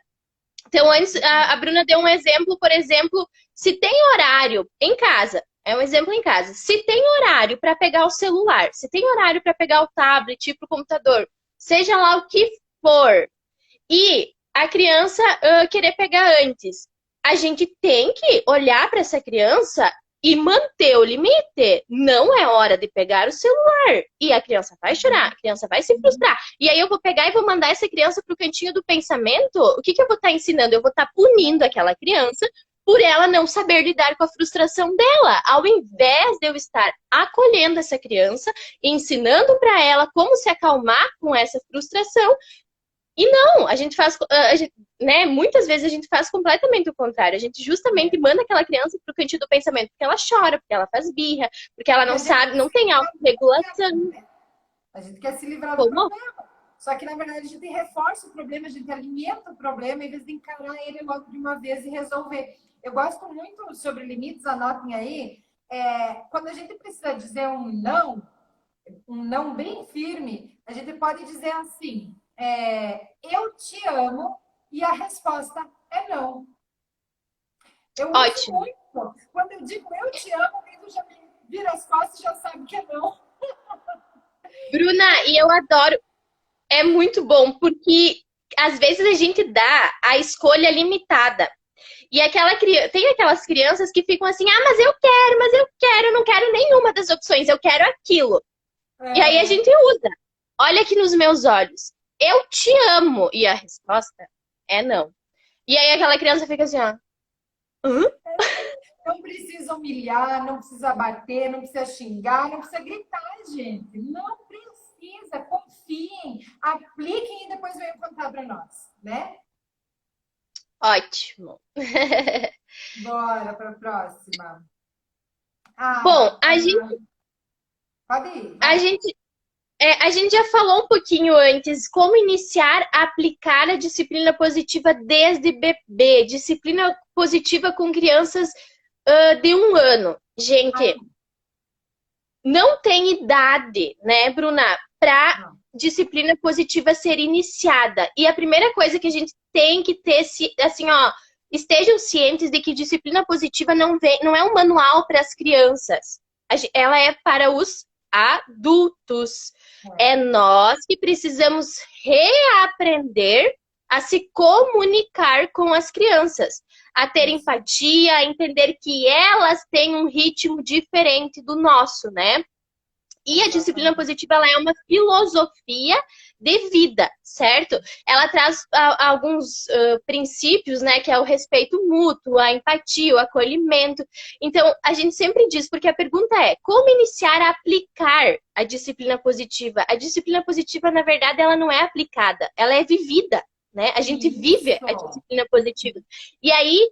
Então, antes, a Bruna deu um exemplo, por exemplo, se tem horário em casa, é um exemplo em casa, se tem horário para pegar o celular, se tem horário para pegar o tablet, ir para o computador, seja lá o que for, e a criança querer pegar antes, a gente tem que olhar para essa criança e manter o limite. Não é hora de pegar o celular. E a criança vai chorar, a criança vai se frustrar. E aí eu vou pegar e vou mandar essa criança pro cantinho do pensamento. O que eu vou estar ensinando? Eu vou estar punindo aquela criança por ela não saber lidar com a frustração dela. Ao invés de eu estar acolhendo essa criança, ensinando para ela como se acalmar com essa frustração, e não, a gente faz, né? Muitas vezes a gente faz completamente o contrário. A gente justamente manda aquela criança pro cantinho do pensamento, porque ela chora, porque ela faz birra, porque ela E não a gente sabe, não tem autorregulação. A gente quer se livrar do Como? problema. Só que, na verdade, a gente reforça o problema, a gente alimenta o problema em vez de encarar ele logo de uma vez e resolver. Eu gosto muito sobre limites, anotem aí. Quando a gente precisa dizer um não bem firme, a gente pode dizer assim: eu te amo, e a resposta é não. Eu uso Ótimo. muito. Quando eu digo eu te amo, alguém já me vira as costas e já sabe que é não. Bruna, e eu adoro, é muito bom, porque às vezes a gente dá a escolha limitada. E tem aquelas crianças que ficam assim, ah, mas eu quero, eu não quero nenhuma das opções, eu quero aquilo. E aí a Uhum. gente usa. Olha aqui nos meus olhos. Eu te amo. E a resposta é não. E aí aquela criança fica assim, ó. Hã? Não precisa humilhar, não precisa bater, não precisa xingar, não precisa gritar, gente. Não precisa. Confiem, apliquem e depois venham contar para nós, né? Ótimo. Bora para a próxima. Bom, Pode ir, a vai. gente, a gente já falou um pouquinho antes como iniciar a aplicar a disciplina positiva desde bebê. Disciplina positiva com crianças de 1 ano. Ai, Gente, não tem idade, né, Bruna, para não. disciplina positiva ser iniciada. E a primeira coisa que a gente tem que ter, assim, ó, estejam cientes de que disciplina positiva não é um manual para as crianças. Ela é para os adultos. É nós que precisamos reaprender a se comunicar com as crianças, a ter empatia, a entender que elas têm um ritmo diferente do nosso, né? E a disciplina Exatamente. positiva ela é uma filosofia de vida, certo? Ela traz alguns princípios, né? Que é o respeito mútuo, a empatia, o acolhimento. Então, a gente sempre diz, porque a pergunta é, como iniciar a aplicar a disciplina positiva? A disciplina positiva, na verdade, ela não é aplicada, ela é vivida, né? A gente vive a Isso. disciplina positiva. E aí,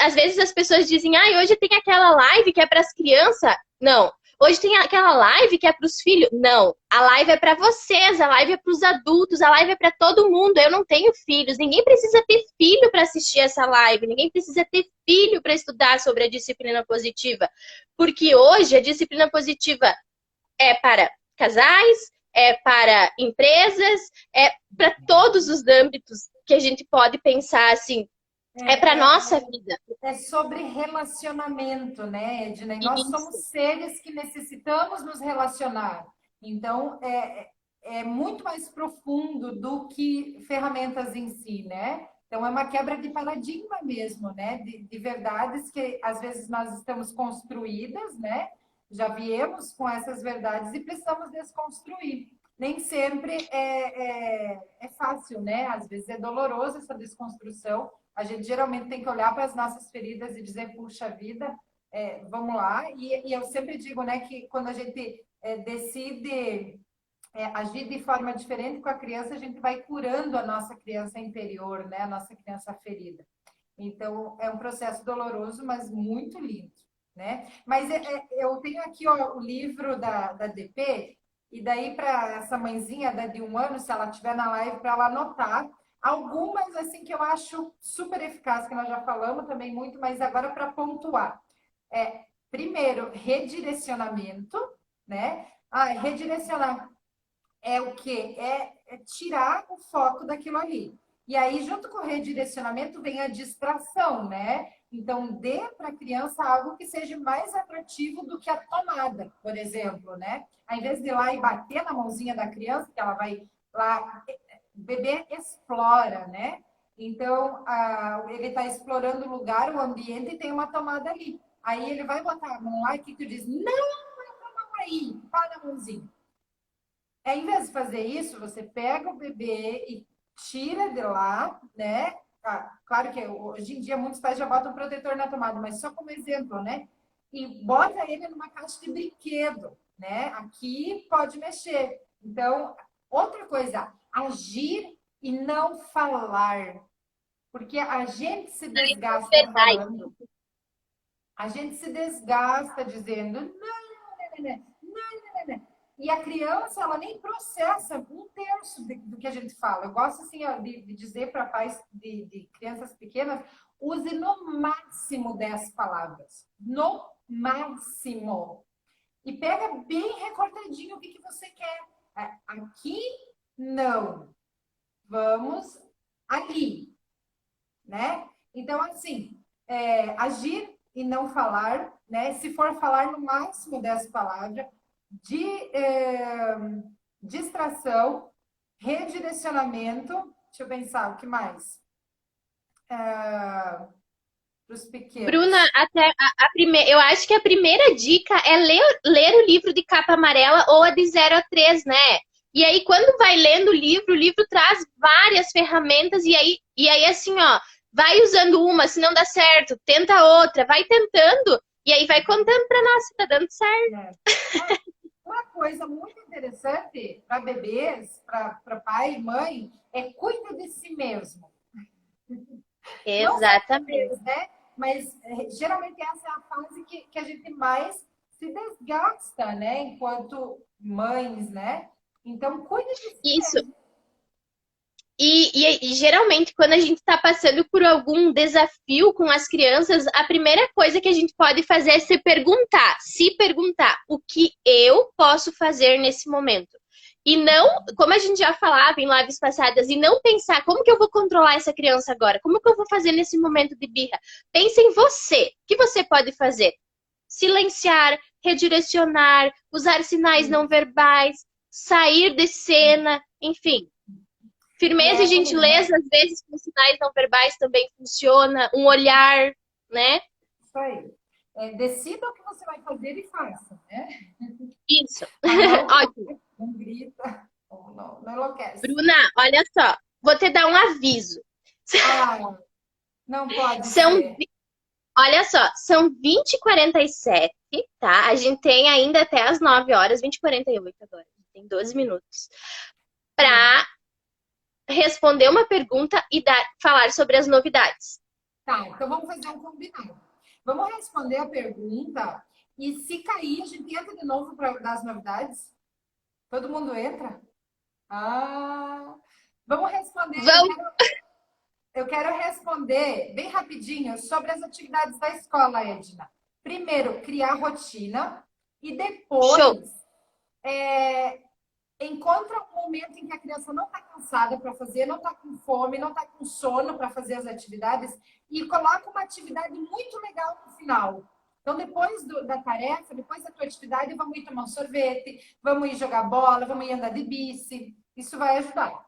às vezes as pessoas dizem, ah, hoje tem aquela live que é para as crianças. Não. Hoje tem aquela live que é para os filhos. Não, a live é para vocês, a live é para os adultos, a live é para todo mundo. Eu não tenho filhos, ninguém precisa ter filho para assistir essa live, ninguém precisa ter filho para estudar sobre a disciplina positiva. Porque hoje a disciplina positiva é para casais, é para empresas, é para todos os âmbitos que a gente pode pensar assim. É para É, nossa vida. é sobre relacionamento, né, Edna? E nós somos Isso. seres que necessitamos nos relacionar. Então, é muito mais profundo do que ferramentas em si, né? Então, é uma quebra de paradigma mesmo, né? De verdades que às vezes nós estamos construídas, né? Já viemos com essas verdades e precisamos desconstruir. Nem sempre é fácil, né? Às vezes é doloroso essa desconstrução, a gente geralmente tem que olhar para as nossas feridas e dizer, puxa vida, vamos lá. E eu sempre digo, né, que quando a gente decide agir de forma diferente com a criança, a gente vai curando a nossa criança interior, né, a nossa criança ferida. Então, é um processo doloroso, mas muito lindo, né? Mas eu tenho aqui ó, o livro da DP, e daí para essa mãezinha de 1 ano, se ela estiver na live, para ela anotar algumas assim que eu acho super eficazes, que nós já falamos também muito, mas agora para pontuar. Primeiro, redirecionamento, né? Redirecionar é o quê? É tirar o foco daquilo ali. E aí, junto com o redirecionamento, vem a distração, né? Então, dê para a criança algo que seja mais atrativo do que a tomada, por exemplo, né? Ao invés de ir lá e bater na mãozinha da criança, que ela vai lá, o bebê explora, né? Então, ele está explorando o lugar, o ambiente, e tem uma tomada ali. Aí ele vai botar a mão lá e que tu diz, não, não, aí, para a mãozinha. Ao invés de fazer isso, você pega o bebê e tira de lá, né? claro que hoje em dia muitos pais já botam protetor na tomada, mas só como exemplo, né? E bota ele numa caixa de brinquedo, né? Aqui pode mexer. Então, outra coisa, agir e não falar. Porque a gente se desgasta Verdade. falando. A gente se desgasta dizendo, não, não, não, não, não. E a criança, ela nem processa um terço do que a gente fala. Eu gosto, assim, ó, de dizer para pais de crianças pequenas, use no máximo 10 palavras. No máximo. E pega bem recortadinho o que você quer. Aqui, não. Vamos ali, né? Então, assim, agir e não falar, né? Se for falar no máximo 10 palavras, de distração, redirecionamento, deixa eu pensar, o que mais? Para os Bruna, pequenos. até eu acho que a primeira dica é ler o livro de capa amarela ou a de 0 a 3, né? E aí, quando vai lendo o livro traz várias ferramentas, e aí assim, ó, vai usando uma, se não dá certo, tenta outra, vai tentando, e aí vai contando pra nós se tá dando certo. Né? Uma coisa muito interessante para bebês, para pai e mãe, é cuida de si mesmo. Não só Exatamente. bebês, né? Mas geralmente essa é a fase que a gente mais se desgasta, né? Enquanto mães, né? Então, cuide de si Isso. mesmo. E geralmente, quando a gente está passando por algum desafio com as crianças, a primeira coisa que a gente pode fazer é se perguntar o que eu posso fazer nesse momento. E não, como a gente já falava em lives passadas, e não pensar como que eu vou controlar essa criança agora, como que eu vou fazer nesse momento de birra. Pense em você. O que você pode fazer? Silenciar, redirecionar, usar sinais não verbais, sair de cena, enfim. Firmeza e Né? gentileza, às vezes, com sinais não verbais também funciona. Um olhar, né? Isso aí. Decida o que você vai fazer e faça, né? Isso. Mas não, Ótimo. não grita, não enlouquece. Bruna, olha só. Vou te dar um aviso. Ah, não pode São, ser. olha só, são 20h47, tá? A gente tem ainda até as 9 horas, 20h48 agora. Tem 12 minutos. Para responder uma pergunta e falar sobre as novidades. Tá, então vamos fazer um combinado. Vamos responder a pergunta e se cair, a gente entra de novo para dar as novidades? Todo mundo entra? Ah, vamos responder. Vamos. Eu quero responder bem rapidinho sobre as atividades da escola, Edna. Primeiro, criar rotina e Show. depois encontra um momento em que a criança não está cansada para fazer, não está com fome, não está com sono para fazer as atividades e coloca uma atividade muito legal no final. Então, depois da tarefa, depois da tua atividade, vamos ir tomar um sorvete, vamos ir jogar bola, vamos ir andar de bici. Isso vai ajudar.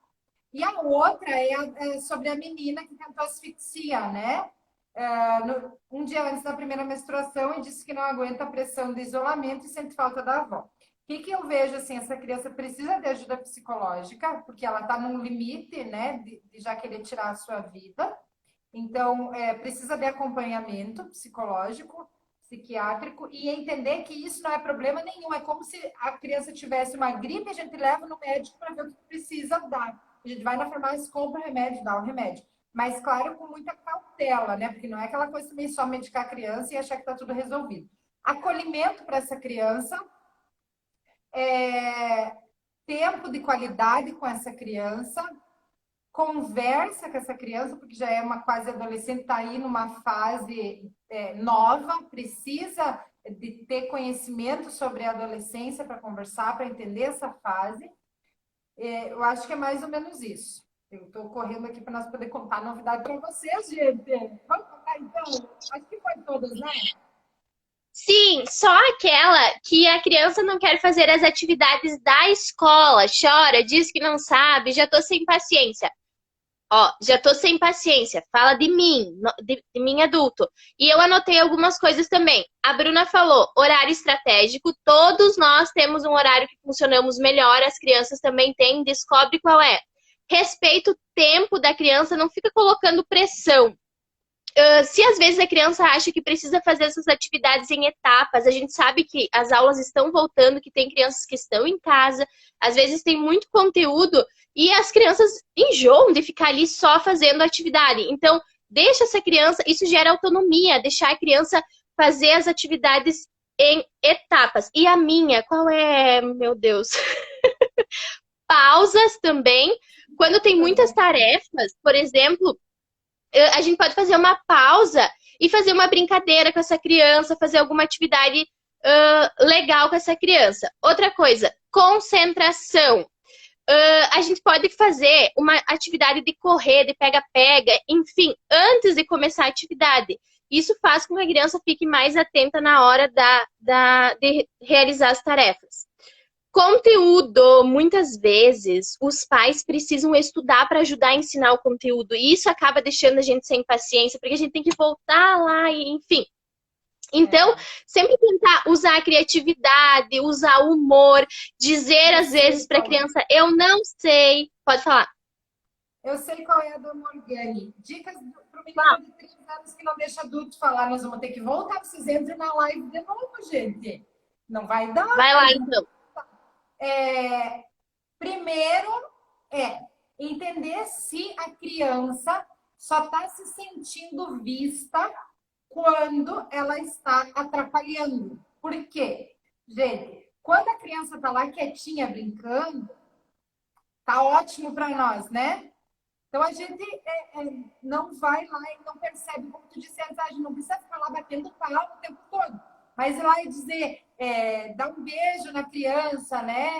E a outra é sobre a menina que tentou asfixia, né? Um dia antes da primeira menstruação e disse que não aguenta a pressão do isolamento e sente falta da avó. O que eu vejo assim, essa criança precisa de ajuda psicológica, porque ela está num limite, né, de já querer tirar a sua vida. Então, precisa de acompanhamento psicológico, psiquiátrico e entender que isso não é problema nenhum. É como se a criança tivesse uma gripe, a gente leva no médico para ver o que precisa dar. A gente vai na farmácia, compra o remédio, dá o remédio. Mas, claro, com muita cautela, né? Porque não é aquela coisa também só medicar a criança e achar que está tudo resolvido. Acolhimento para essa criança, tempo de qualidade com essa criança, conversa com essa criança, porque já é uma quase adolescente, está aí numa fase nova, precisa de ter conhecimento sobre a adolescência para conversar, para entender essa fase. Eu acho que é mais ou menos isso. Eu estou correndo aqui para nós poder contar novidade para vocês, gente. Vamos contar então? Acho que foi todas, né? Sim, só aquela que a criança não quer fazer as atividades da escola, chora, diz que não sabe, já tô sem paciência. Ó, já tô sem paciência. Fala de mim, de mim adulto. E eu anotei algumas coisas também. A Bruna falou, horário estratégico. Todos nós temos um horário que funcionamos melhor. As crianças também têm. Descobre qual é. respeita o tempo da criança, não fica colocando pressão. Se às vezes a criança acha que precisa fazer essas atividades em etapas, a gente sabe que as aulas estão voltando, que tem crianças que estão em casa, às vezes tem muito conteúdo e as crianças enjoam de ficar ali só fazendo atividade. Então, deixa essa criança, isso gera autonomia, deixar a criança fazer as atividades em etapas. E a minha, qual é, meu Deus? Pausas também. Quando tem muitas tarefas, por exemplo, a gente pode fazer uma pausa e fazer uma brincadeira com essa criança, fazer alguma atividade legal com essa criança. Outra coisa, concentração. A gente pode fazer uma atividade de correr, de pega-pega, enfim, antes de começar a atividade. Isso faz com que a criança fique mais atenta na hora de realizar as tarefas. Conteúdo, muitas vezes, os pais precisam estudar para ajudar a ensinar o conteúdo. E isso acaba deixando a gente sem paciência, porque a gente tem que voltar lá, e, enfim. Então, sempre tentar usar a criatividade, usar o humor, dizer às vezes para a criança, eu não sei. Pode falar. Eu sei qual é a do Morgane. Dicas para o menino de 3 anos que não deixa adulto falar. Nós vamos ter que voltar. Vocês entram na live de novo, gente. Não vai dar. Vai lá, então. Primeiro entender se a criança só está se sentindo vista quando ela está atrapalhando. Por quê? Gente, quando a criança está lá quietinha, brincando, tá ótimo para nós, né? Então, a gente não vai lá e não percebe, como tu disse, a gente não precisa ficar lá batendo palma o tempo todo. Mas ir lá e dizer, dar um beijo na criança, né?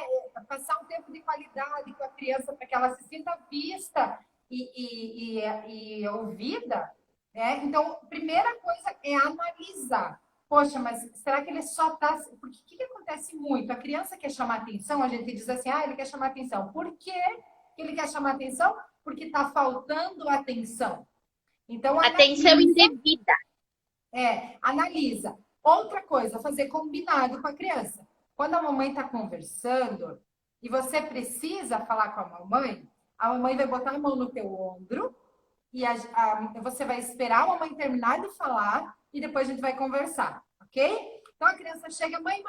Passar um tempo de qualidade com a criança para que ela se sinta vista e ouvida. Né? Então, primeira coisa é analisar. Poxa, mas será que ele só está... Porque o que acontece muito? A criança quer chamar atenção, a gente diz assim, ele quer chamar atenção. Por que ele quer chamar atenção? Porque está faltando atenção. Então, atenção indevida. Analisa. Outra coisa, fazer combinado com a criança. Quando a mamãe está conversando e você precisa falar com a mamãe vai botar a mão no teu ombro e você vai esperar a mamãe terminar de falar e depois a gente vai conversar, ok? Então a criança chega, mãe.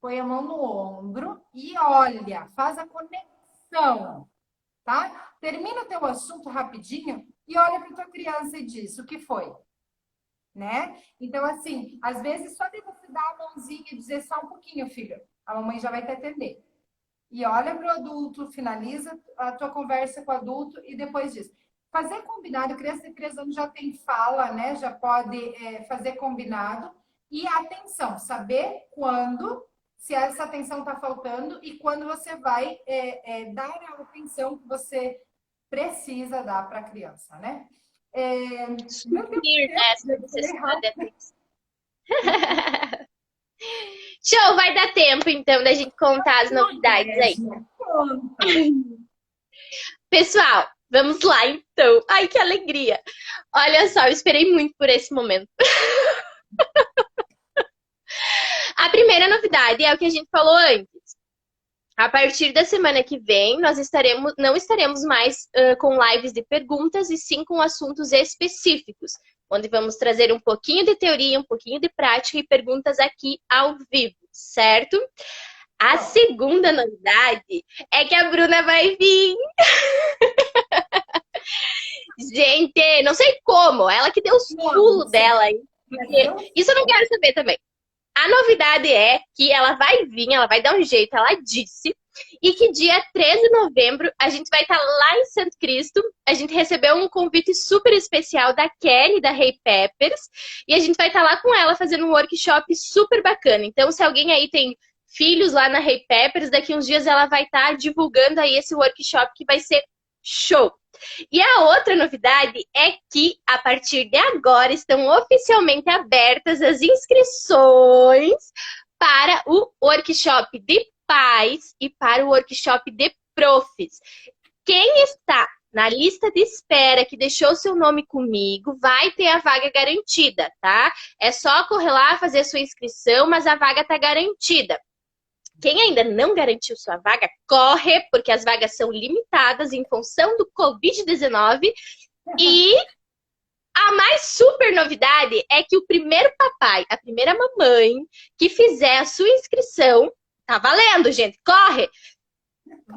Põe a mão no ombro e olha, faz a conexão, tá? Termina o teu assunto rapidinho e olha para tua criança e diz o que foi. Né? Então, assim, às vezes só de você dar a mãozinha e dizer só um pouquinho, filho, a mamãe já vai te atender. E olha para o adulto, finaliza a tua conversa com o adulto e depois diz. Fazer combinado, criança de 3 anos já tem fala, né? Já pode fazer combinado. E atenção, saber quando, se essa atenção está faltando e quando você vai dar a atenção que você precisa dar para a criança, né? Suprir essa necessidade de atenção. Show, vai dar tempo então da gente contar as novidades aí. Pessoal, vamos lá então. Ai, que alegria. Olha só, eu esperei muito por esse momento. A primeira novidade é o que a gente falou antes. A partir da semana que vem, nós não estaremos mais com lives de perguntas, e sim com assuntos específicos, onde vamos trazer um pouquinho de teoria, um pouquinho de prática e perguntas aqui ao vivo, certo? A segunda novidade é que a Bruna vai vir. Gente, não sei como, ela que deu os pulos dela aí. Isso eu não quero saber também. A novidade é que ela vai vir, ela vai dar um jeito, ela disse, e que dia 13 de novembro a gente vai estar lá em Santo Cristo. A gente recebeu um convite super especial da Kelly, da Hey Peppers, e a gente vai estar lá com ela fazendo um workshop super bacana. Então, se alguém aí tem filhos lá na Hey Peppers, daqui uns dias ela vai estar divulgando aí esse workshop que vai ser show. E a outra novidade é que, a partir de agora, estão oficialmente abertas as inscrições para o workshop de pais e para o workshop de profs. Quem está na lista de espera, que deixou seu nome comigo, vai ter a vaga garantida, tá? É só correr lá, fazer a sua inscrição, mas a vaga está garantida. quem ainda não garantiu sua vaga, corre, porque as vagas são limitadas em função do Covid-19. E a mais super novidade é que o primeiro papai, a primeira mamãe que fizer a sua inscrição, tá valendo, gente, corre,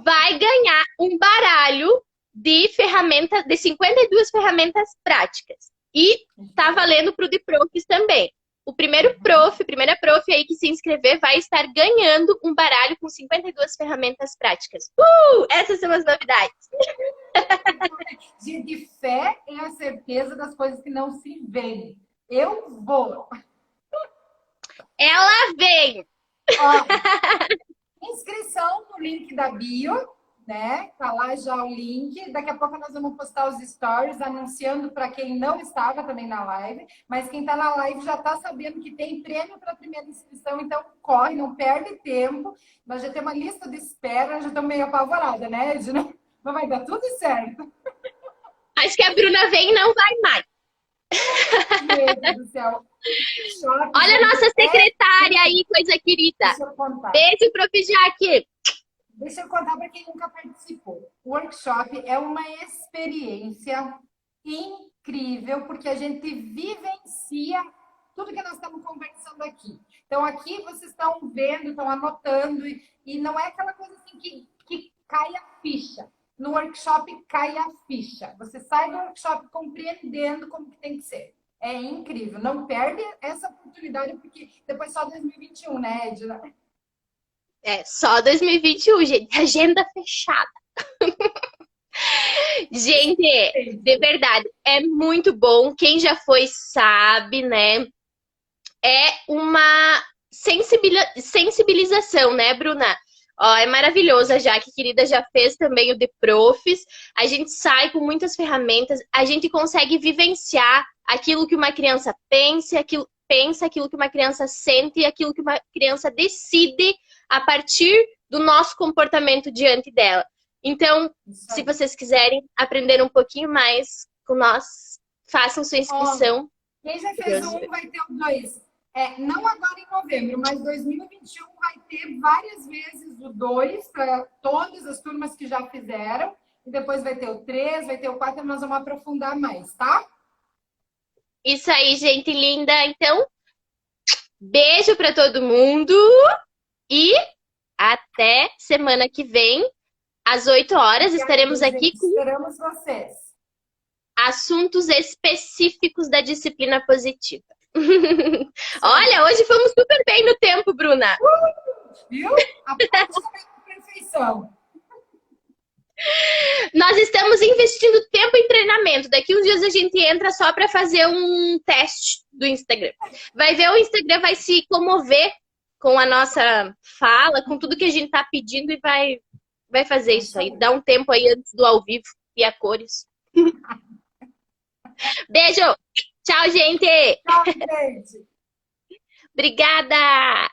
vai ganhar um baralho de ferramentas, de 52 ferramentas práticas. E tá valendo pro de profs também. O primeira prof aí que se inscrever vai estar ganhando um baralho com 52 ferramentas práticas. Essas são as novidades. De fé é a certeza das coisas que não se veem. Eu vou. Ela vem. Ó, inscrição no link da bio, né? Tá lá já o link. Daqui a pouco nós vamos postar os stories anunciando para quem não estava também na live, mas quem tá na live já tá sabendo que tem prêmio para a primeira inscrição, então corre, não perde tempo. Nós já temos uma lista de espera, já estamos meio apavorada, né, Edna? Mas vai dar tudo certo. Acho que a Bruna vem e não vai mais. Meu Deus do céu. Olha a nossa secretária aí, coisa querida. Deixa eu contar. Beijo, Prof. Jaque. Deixa eu contar para quem nunca participou. O workshop é uma experiência incrível, porque a gente vivencia tudo que nós estamos conversando aqui. Então, aqui vocês estão vendo, estão anotando, e não é aquela coisa assim que cai a ficha. No workshop cai a ficha. Você sai do workshop compreendendo como que tem que ser. É incrível. Não perde essa oportunidade, porque depois só 2021, né, Edna? É, só 2021, gente. Agenda fechada. Gente, de verdade, é muito bom. Quem já foi sabe, né? É uma sensibilização, né, Bruna? Ó, é maravilhoso. A Jaque, querida, já fez também o de profs. A gente sai com muitas ferramentas. A gente consegue vivenciar aquilo que uma criança pensa, aquilo que uma criança sente e aquilo que uma criança decide a partir do nosso comportamento diante dela. Então, se vocês quiserem aprender um pouquinho mais com nós, façam sua inscrição. Quem já fez o 1 vai ter o 2. Não agora em novembro, mas 2021 vai ter várias vezes o 2 para todas as turmas que já fizeram. E depois vai ter o 3, vai ter o 4, e nós vamos aprofundar mais, tá? Isso aí, gente linda. Então, beijo para todo mundo e até semana que vem, às 8 horas, estaremos aqui com esperamos vocês. Assuntos específicos da disciplina positiva. Olha, hoje fomos super bem no tempo, Bruna. Viu? A perfeição. Nós estamos investindo tempo em treinamento. Daqui uns dias a gente entra só para fazer um teste do Instagram. Vai ver, o Instagram vai se comover com a nossa fala, com tudo que a gente tá pedindo e vai fazer isso aí. Dá um tempo aí antes do ao vivo e a cores. Beijo! Tchau, gente! Tchau, gente! Obrigada!